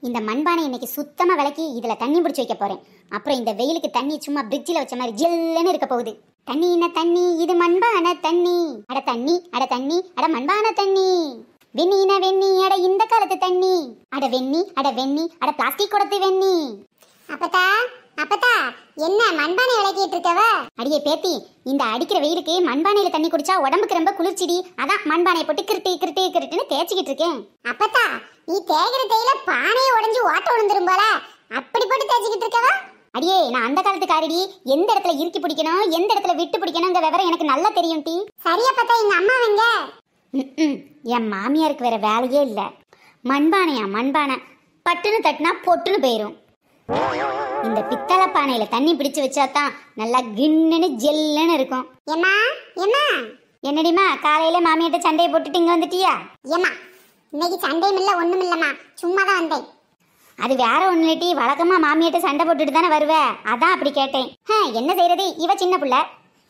இந்த மண்பானை இன்னைக்கு சுத்தமா விளக்கி இதுல தண்ணி பிடிச்சி வைக்க போறேன். அப்புறம் இந்த வெயிலுக்கு தண்ணி சும்மா பிரிட்ஜில் வச்ச மாதிரி ஜில்லுன்னு இருக்க போகுது. தண்ணி என்ன தண்ணி, இது மண்பானை தண்ணி. அட தண்ணி, அட தண்ணி, அட மண்பானை தண்ணி. வெண்ணின வெண்ணி, அட இந்த காலத்து தண்ணி. அட வெண்ணி, அட வெண்ணி, அட பிளாஸ்டிக் குடத்து வெண்ணி. அப்பதா அப்பதா என்ன மண்பானை விளக்கிட்டு இருக்கவ? அடியே பேத்தி, இந்த அடிக்கிற வெயிலுக்கு மண்பானையில தண்ணி குடிச்சா உடம்புக்கு ரொம்ப குளிர்ச்சிடி. அதான் மண்பானையை போட்டு கிருட்டி கிருட்டி கிருட்டுன்னு தேய்ச்சிக்கிட்டு இருக்கேன். அப்பதா நீ தேய்கிற தேயில பானையை உடைஞ்சு ஓட்ட விழுந்துரும் போல, அப்படி போட்டு தேய்ச்சிக்கிட்டு இருக்கவ? அடியே நான் அந்த காலத்துக்காரடி. எந்த இடத்துல இறுக்கி பிடிக்கணும், எந்த இடத்துல விட்டு பிடிக்கணுங்கிற விவரம் எனக்கு நல்லா தெரியும் டி. சரியா பார்த்தா எங்க அம்மா வெங்க. என் மாமியாருக்கு வேற வேலையே இல்லை. மண்பானையா மண்பானை, பட்டுன்னு தட்டினா பொட்டுன்னு போயிரும். இந்த பித்தளை பானையில தண்ணி பிடிச்சு வச்சாதான் நல்லா கிண்ணுன்னு ஜெல்லுன்னு இருக்கும். ஏமா ஏமா என்னடிமா காலையில மாமியாட்ட சண்டையை போட்டுட்டு இங்க வந்துட்டியா? ஏமா இன்னைக்கு சண்டையும் இல்ல ஒண்ணும் இல்லம்மா, சும்மா தான் வந்தேன். அது வேற ஒண்ணு இல்லட்டி, வழக்கமா மாமியாட்ட சண்டை போட்டுட்டு தானே வருவ, அதான் அப்படி கேட்டேன். என்ன செய்யறது, இவ சின்ன பிள்ளை.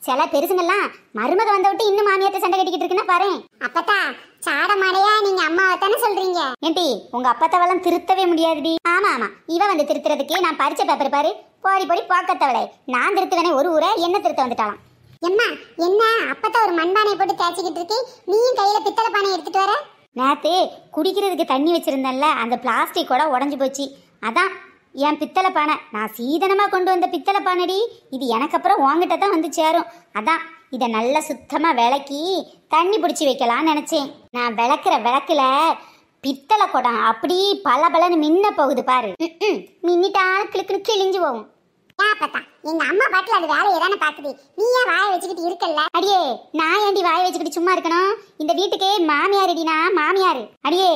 சில பெருசுங்கெல்லாம் மருமக வந்த விட்டு இன்னும் மாமியாட்ட சண்டை கட்டிக்கிட்டு இருக்குன்னா பாரு. அப்பத்தா சாட மாடையா நீங்க அம்மாவை தானே சொல்றீங்க? ஏன்டி உங்க அப்பத்தாவெல்லாம் திருத்தவே முடியாதுடி. ஆமா ஆமா, இவ வந்து திருத்துறதுக்கு நான் பரிச்ச பேப்பர் பாரு. போடி போடி பாக்கத்தவளை, நான் திருத்துவேனே ஒரு ஊரை என்ன திருத்த வந்துட்டாலாம். எம்மா என்ன அப்பத்தா ஒரு மண்பானையை போட்டு தேய்ச்சிக்கிட்டு இருக்கு, நீயும் கையில பித்தளை பானையை எடுத்துட்டு வர? நேத்து குடிக்கிறதுக்கு தண்ணி வச்சிருந்தேன்ல, அந்த பிளாஸ்டிக் கூட உடஞ்சி போச்சு. அதான் என் பித்தளை பானை, நான் சீதனமா கொண்டு வந்த பித்தளை பானைடி. இது எனக்கு அப்புறம் உங்ககிட்ட தான் வந்து சேரும். அதான் இதை நல்லா சுத்தமா விளக்கி தண்ணி பிடிச்சி வைக்கலாம்னு நினைச்சேன். நான் விளக்குற விளக்குல பித்தளை குடம் அப்படி பல பலன்னு மின்ன போகுது பாரு. மின்னிட்டாலும் கிளுக்குன்னு கிழிஞ்சு போகும். எங்க அம்மா பாட்டுல அது வேலையை தானே பாக்குது, நீ ஏன் வாயை வச்சுக்கிட்டு இருக்கல? அடியே நான் ஏண்டி வாயை வச்சுக்கிட்டு சும்மா இருக்கணும்? இந்த வீட்டுக்கு மாமியார் அடினா மாமியாரு. அடியே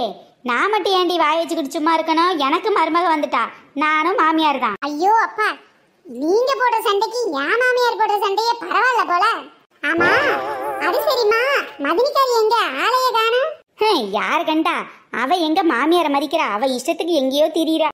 நான் மட்டும் ஏண்டி வாயை வச்சுக்கிட்டு சும்மா இருக்கணும்? எனக்கு மருமக வந்துட்டா, நானும் மாமியார் தான். ஐயோ அப்பா, நீங்க போடுற சண்டைக்கு என் மாமியார் போடுற சண்டையே பரவாயில்ல போல. ஆமா அது சரிம்மா, மதினிக்காரி எங்க ஆளைய காணோம்? யாரு கண்டா, அவ எங்க மாமியாரை மதிக்கிறா, அவ இஷ்டத்துக்கு எங்கேயோ திரியிறா.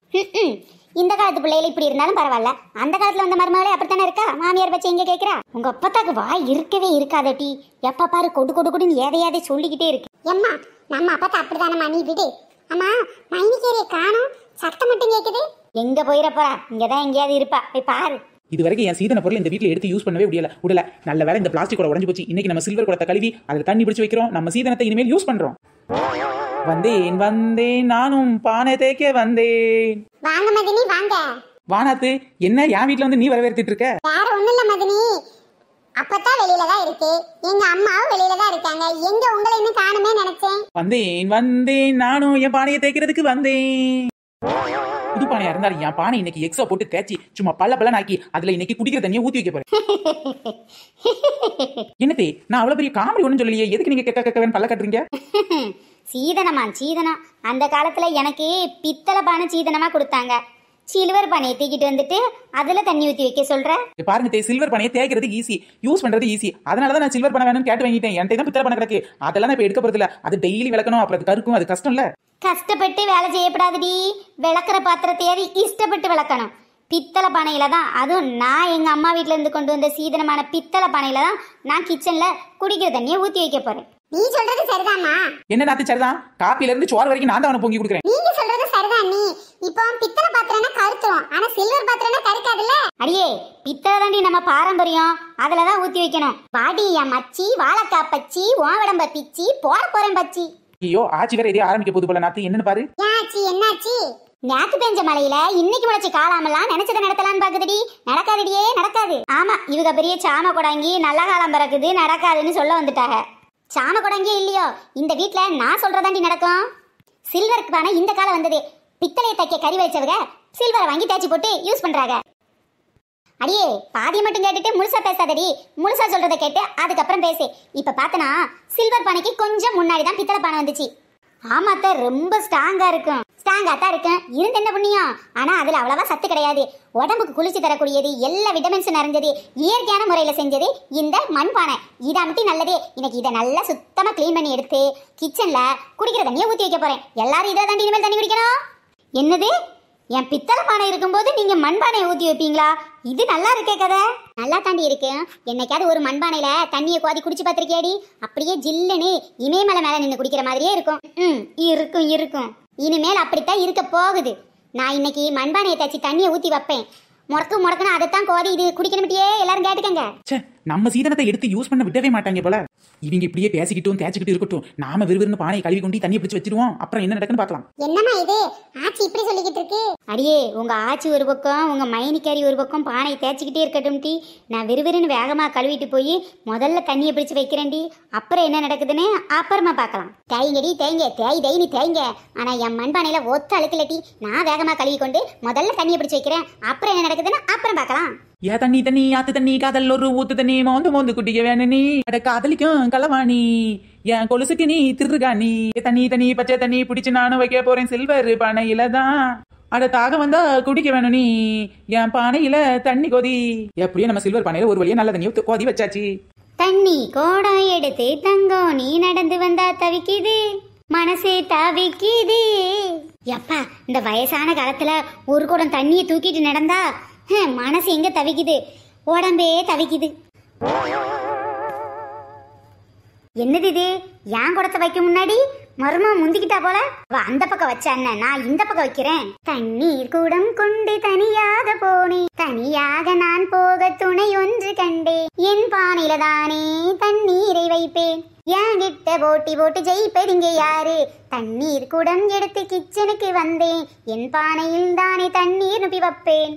இந்த காலத்து பிள்ளைகள் இப்படி இருந்தாலும் பரவாயில்ல, அந்த காலத்துல வந்த மருமகளே அப்படித்தானே இருக்கா. மாமியார் பச்சை எங்க கேக்குறா? உங்க அப்பத்தாக்கு வாய் இருக்கவே இருக்காதட்டி, எப்ப பாரு கொடு கொடு கொடுன்னு எதையாதே சொல்லிக்கிட்டே இருக்கு. எம்மா நம்ம அப்பத்தா அப்படித்தானம்மா, நீ விடு. அம்மா மைனிக்கேரிய காணோம், சத்தம் மட்டும் கேக்குது. எங்க போயிடப்பா, இங்கதான் எங்கேயாவது இருப்பா, போய் பாரு. இது வரைக்கும் என் சீதன பொருள் இந்த வீட்டில் எடுத்து யூஸ் பண்ணவே விடல. நல்ல வேலை இந்த பிளாஸ்டிக் கூட உடஞ்சு போச்சு. இன்னைக்கு நம்ம சில்வர் குடத்தை கழுவி அதில் தண்ணி பிடிச்சி வைக்கிறோம். நம்ம சீதனத்தை இனிமேல் யூஸ் பண்றோம். வந்தேன் வந்தேன் நானும் பானை தேய்க்க வந்தேன். வாங்க மதினி வாங்க. வானாத்து என்ன என் வீட்டுல வந்து நீ வரவேற்த்திட்டு இருக்க? வேற ஒண்ணும் இல்ல மதினி, அப்பத்தா வெளியில தான் இருக்கு, எங்க அம்மாவும் வெளியில தான் இருக்காங்க. எங்க உங்களை இன்னும் காணுமே நினைச்சேன். வந்தேன் வந்தேன் நானும் என் பானையை தேய்க்கிறதுக்கு வந்தேன். புது பானையா இருந்தாலும் என் பானை இன்னைக்கு எக்ஸா போட்டு தேய்ச்சி சும்மா பல்ல பல்ல நாக்கி அதுல இன்னைக்கு குடிக்கிற தண்ணியை ஊத்தி வைக்க போறேன். என்னத்தே நான் அவ்வளவு பெரிய காமெடி ஒண்ணும் சொல்லலையே, எதுக்கு நீங்க கேட்க பல்ல கட்டுறீங்க? சீதனமா சீதனம், அந்த காலத்துல எனக்கு பித்தளை பானை சீதனமா கொடுத்தாங்க. சில்வர் பானையை தூக்கிட்டு வந்துட்டு அதுல தண்ணி ஊத்தி வைக்க சொல்ற. பாருங்க தே, சில்வர் பானையை தேய்க்கிறது ஈஸி, யூஸ் பண்றது ஈஸி. அதனாலதான் நான் சில்வர் பானை வேணும்னு கேட்டு வாங்கிட்டேன். என்கிட்ட தான் பித்தளை பானை கிடக்கு, அதெல்லாம் நான் இப்ப எடுக்க போறது இல்ல. அது டெய்லி விளக்கணும், அப்புறம் அது கருக்கும், அது கஷ்டம் இல்ல. கஷ்டப்பட்டு வேலை செய்யப்படாதுடி, விளக்குற பாத்திரத்தையாவது இஷ்டப்பட்டு விளக்கணும். பித்தளை பானையில தான், அதுவும் நான் எங்க அம்மா வீட்டுல இருந்து கொண்டு வந்த சீதனமான பித்தளை பானையில தான் நான் கிச்சன்ல குடிக்கிற தண்ணியை ஊத்தி வைக்க போறேன். நீ சொல்றது சரிதாமா? என்ன நாத்து சரிதான், காப்பில இருந்து சோறு வரைக்கும் நான் தான் அவனை பொங்கி கொடுக்குறேன். நீங்க சொல்றது சரிதான். நீ இப்போ பித்தளை பாத்திரம்னா கருத்துரும், ஆனா சில்வர் பாத்திரம்னா கருக்காதுல்ல. அடியே பித்தளை தாண்டி நம்ம பாரம்பரியம், அதுலதான் ஊத்தி வைக்கணும். வாடி என் மச்சி, வாழைக்காய் பச்சி, ஓவடம்ப பிச்சி, போட போறேன் பச்சி. ஐயோ ஆச்சி வேற எதையும் ஆரம்பிக்க போது போல நாத்து, என்னன்னு பாரு. ஆச்சி என்னாச்சு? நேத்து பெஞ்ச மழையில இன்னைக்கு முளைச்சி காலாமெல்லாம் நினைச்சதை நடத்தலான்னு பாக்குதுடி, நடக்காதுடியே நடக்காது. ஆமா இவங்க பெரிய சாம கொடாங்கி நல்ல காலம் பிறக்குது நடக்காதுன்னு சொல்ல வந்துட்டாங்க. சாம கொடாங்கியே இல்லையோ, இந்த வீட்டுல நான் சொல்றதாண்டி நடக்கும். சில்வருக்கு பானை இந்த காலம் வந்தது, பித்தளையை தைக்க கறி வச்சவங்க சில்வரை வாங்கி தேய்ச்சி போட்டு யூஸ் பண்றாங்க. அடியே பாதியை மட்டும் கேட்டுட்டு முழுசா பேசாதடி, முழுசா சொல்றதை கேட்டு அதுக்கப்புறம் பேசு. இப்ப பார்த்தனா சில்வர் பானைக்கு கொஞ்சம் முன்னாடி தான் பித்தளை பானை வந்துச்சு. ஆமாத்த ரொம்ப ஸ்ட்ராங்கா இருக்கும், ஸ்ட்ராங்கா தான் இருக்கும். இருந்து என்ன புண்ணியம், ஆனா அதுல அவ்வளவா சத்து கிடையாது. உடம்புக்கு குளிர்ச்சி தரக்கூடியது, எல்லா விட்டமின்ஸும் நிறைஞ்சது, இயற்கையான முறையில செஞ்சது இந்த மண்பானை. இதை மட்டும் நல்லதே. இன்னைக்கு இதை நல்லா சுத்தமா கிளீன் பண்ணி எடுத்து கிச்சன்ல குடிக்கிற தண்ணியை ஊத்தி வைக்க போறேன். எல்லாரும் இதை தாண்டி இனிமேல் தண்ணி குடிக்கணும். என்னது, என் பித்தளை பானை இருக்கும்போது நீங்க மண்பானையை ஊத்தி வைப்பீங்களா? இது நல்லா இருக்கே கதை. நல்லா தாண்டி இருக்கு. என்னைக்காவது ஒரு மண்பானையில தண்ணியை கோதி குடிச்சு பார்த்திருக்கியாடி? அப்படியே ஜில்லுன்னு இமயமலை மேல நின்று குடிக்கிற மாதிரியே இருக்கும். இருக்கும் இருக்கும். இனிமேல் அப்படித்தான் இருக்க போகுது. நான் இன்னைக்கு மண்பானையை தச்சு தண்ணியை ஊத்தி வைப்பேன். முடக்குன்னு அதைத்தான் கோதி இது குடிக்கணும்ட்டியே எல்லாரும் கேட்டுக்கங்க. ச்சே, நம்ம சீதனத்தை எடுத்து யூஸ் பண்ண விடவே மாட்டாங்க போல. இவங்க இப்படியே பேசிக்கிட்டும் தேய்ச்சிக்கிட்டு இருக்கட்டும். நாம விறுவிறுன்னு பானையை கழுவி கொண்டு தண்ணியை பிடிச்சு வச்சிருவோம். அப்புறம் என்ன நடக்குன்னு பார்க்கலாம். என்னம்மா இது ஆச்சி இப்படி சொல்லிக்கிட்டு இருக்கு? அடியே உங்க ஆச்சி ஒரு பக்கம் உங்க மைனிக்காரி ஒரு பக்கம் பானையை தேய்ச்சிக்கிட்டே இருக்கட்டும் டி. நான் விறுவிறுன்னு வேகமா கழுவிட்டு போய் முதல்ல தண்ணியை பிடிச்சு வைக்கிறேன்டி. அப்புறம் என்ன நடக்குதுன்னு அப்புறமா பார்க்கலாம். தேய்ங்கடி தேய்ங்க தேய்னி தேய்ங்க. ஆனா என் மண்பானையில ஒத்த அழுக்கலட்டி. நான் வேகமா கழுவி கொண்டு முதல்ல தண்ணியை பிடிச்சு வைக்கிறேன். அப்புறம் என்ன நடக்குதுன்னு அப்புறம் பார்க்கலாம். ஏ தண்ணி ஆத்து தண்ணி காதல் ஒரு ஊத்து தண்ணி மோந்து குட்டிக்க வேணும் நீ அட காதலிக்கும் கலவாணி என் கொலுசுக்கு நீ திருகாணி தண்ணி பச்சை தண்ணி பிடிச்சு நானும் வைக்க போறேன் சில்வர் பானையில தான் அட தாக வந்தா குடிக்க வேணும் நீ என் பானையில தண்ணி கொதி. எப்படியும் நம்ம சில்வர் பானையில ஒரு வழியா நல்ல தண்ணி கொதி வச்சாச்சு. தண்ணி கோடம் எடுத்து தங்கம் நீ நடந்து வந்தா தவிக்குது மனசே தவிக்குது. எப்பா இந்த வயசான காலத்துல ஒரு குடம் தண்ணியை தூக்கிட்டு நடந்தா மனசு எங்க தவிக்குது, உடம்பே தவிக்குது. என்னது இது? என் குடத்தை வைக்க முன்னாடி மருமா முந்திக்கிட்டா போல. அந்த பக்கம் வச்ச அண்ணன், நான் இந்த பக்கம் வைக்கிறேன். தண்ணீர் கூடம் கொண்டு தனியாக போனேன், தனியாக நான் போக துணை ஒன்று கண்டேன். என் பானையில தானே தண்ணீரை வைப்பேன், என்கிட்ட போட்டி ஜெயிப்பதிங்க யாரு? தண்ணீர் குடம் எடுத்து கிச்சனுக்கு வந்தேன், என் பானையில் தானே தண்ணீர் நுப்பி வைப்பேன்.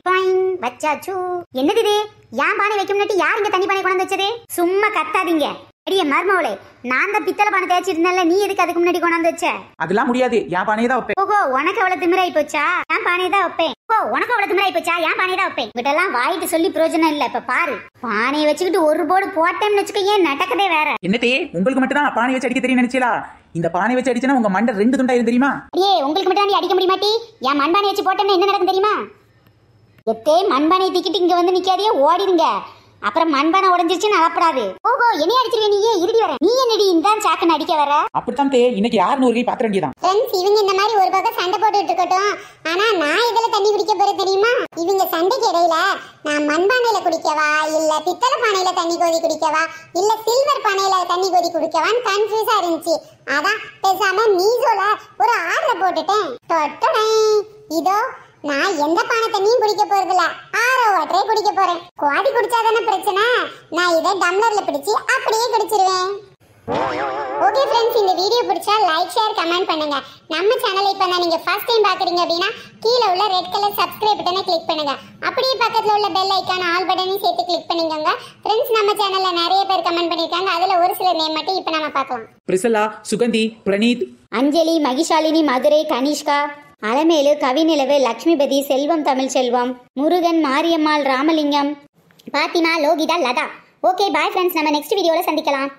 வச்சாச்சு. என்னது இது? என் பானை வைக்க முன்னாடி யார் இங்க தண்ணி பானை கொண்டாந்து வச்சது? சும்மா கத்தாதீங்க. அடியே மர்மவளே, நான் தான் பித்தளை பானை தேய்ச்சிருந்தேன்ல, நீ எதுக்கு அதுக்கு முன்னாடி கொண்டாந்து வச்ச? அதெல்லாம் முடியாது, என் பானையை தான் வைப்பேன். ஓஹோ, உனக்கு அவ்வளவு திமிராய் போச்சா? என் பானையை தான் வைப்பேன். உனக்கு அவ்வளவு திமிராய் போச்சா? என் பானையை தான் வைப்பேன். இதெல்லாம் வாயிட்டு சொல்லி பிரயோஜனம் இல்ல. இப்ப பாரு, பானையை வச்சுக்கிட்டு ஒரு போர்டு போட்டேன்னு வச்சுக்க, ஏன் நடக்கதே வேற. என்னத்தே உங்களுக்கு மட்டும் தான் பானை வச்சு அடிக்க தெரியும் நினைச்சீங்களா? இந்த பானை வச்சு அடிச்சனா உங்க மண்டை 2 துண்டாயிரும் தெரியுமா? அடியே உங்களுக்கு மட்டும் தான் அடிக்க முடியுமாட்டி? என் மண்பானை வச்சு போட்டேன்னா என்ன நடக்கும் தெரியுமா? எத்தே மண்பானை தூக்கிட்டு இங்க வந்து நிக்காதே, ஓடிடுங்க. அப்புறம் மண்பானை உடைஞ்சிருச்சுன்னு அலப்படாது. ஓஹோ, என்னைய அடிச்சிருவே நீ? இருடி வர. நீ என்னடி இந்த சாக்குன்னு அடிக்க வர? அப்படித்தான் தே, இன்னைக்கு யாருன்னு ஒரு கை பாத்திர வேண்டியதான். ஃப்ரெண்ட்ஸ், இவங்க இந்த மாதிரி ஒரு பக்கம் சண்டை போட்டுட்டு இருக்கட்டும். ஆனா நான் இதுல தண்ணி குடிக்க போறேன் தெரியுமா? இவங்க சண்டைக்கு இடையில நான் மண்பானையில குடிக்கவா இல்ல பித்தளை பானையில தண்ணி கொதி குடிக்கவா இல்ல சில்வர் பானையில தண்ணி கொதி குடிக்கவான்னு கன்ஃபியூஸா இருந்துச்சு. அதான் பேசாம மீசோல ஒரு ஆர்டர் போட்டுட்டேன். தொட்டனே இதோ நான் எந்த பானை தண்ணியும் குடிக்க போறதில்ல, ஆரோ வாட்டரே குடிக்க போறேன். கோதி குடிச்சாதானே பிரச்சனை. நான் இதை டம்ளர்ல பிடிச்சி அப்படியே குடிச்சிருவேன். ஓகே ஃப்ரெண்ட்ஸ், இந்த வீடியோ பிடிச்சா லைக் ஷேர் கமெண்ட் பண்ணுங்க. நம்ம சேனலை இப்போ தான் நீங்க ஃபர்ஸ்ட் டைம் பாக்குறீங்க அப்படின்னா கீழே உள்ள ரெட் கலர் சப்ஸ்கிரைப் பட்டனை கிளிக் பண்ணுங்க. அப்படியே பக்கத்துல உள்ள பெல் ஐகான் ஆல் பட்டனையும் சேர்த்து கிளிக் பண்ணிக்கோங்க. ஃப்ரெண்ட்ஸ், நம்ம சேனல்ல நிறைய பேர் கமெண்ட் பண்ணிருக்காங்க. அதுல ஒரு சில நேம் மட்டும் இப்போ நாம பார்க்கலாம். Priscilla, Sugandhi, Praneeth, Anjali, Mahishalini, Madurai, Kanishka, Alamelu, Kavinilavu, Lakshmipathi, Selvam, Tamil Selvam, Murugan, Mariyammal, Ramalingam, Fathima, Lohitha, Latha. Okay bye friends, நம்ம நெக்ஸ்ட் வீடியோல சந்திக்கலாம்.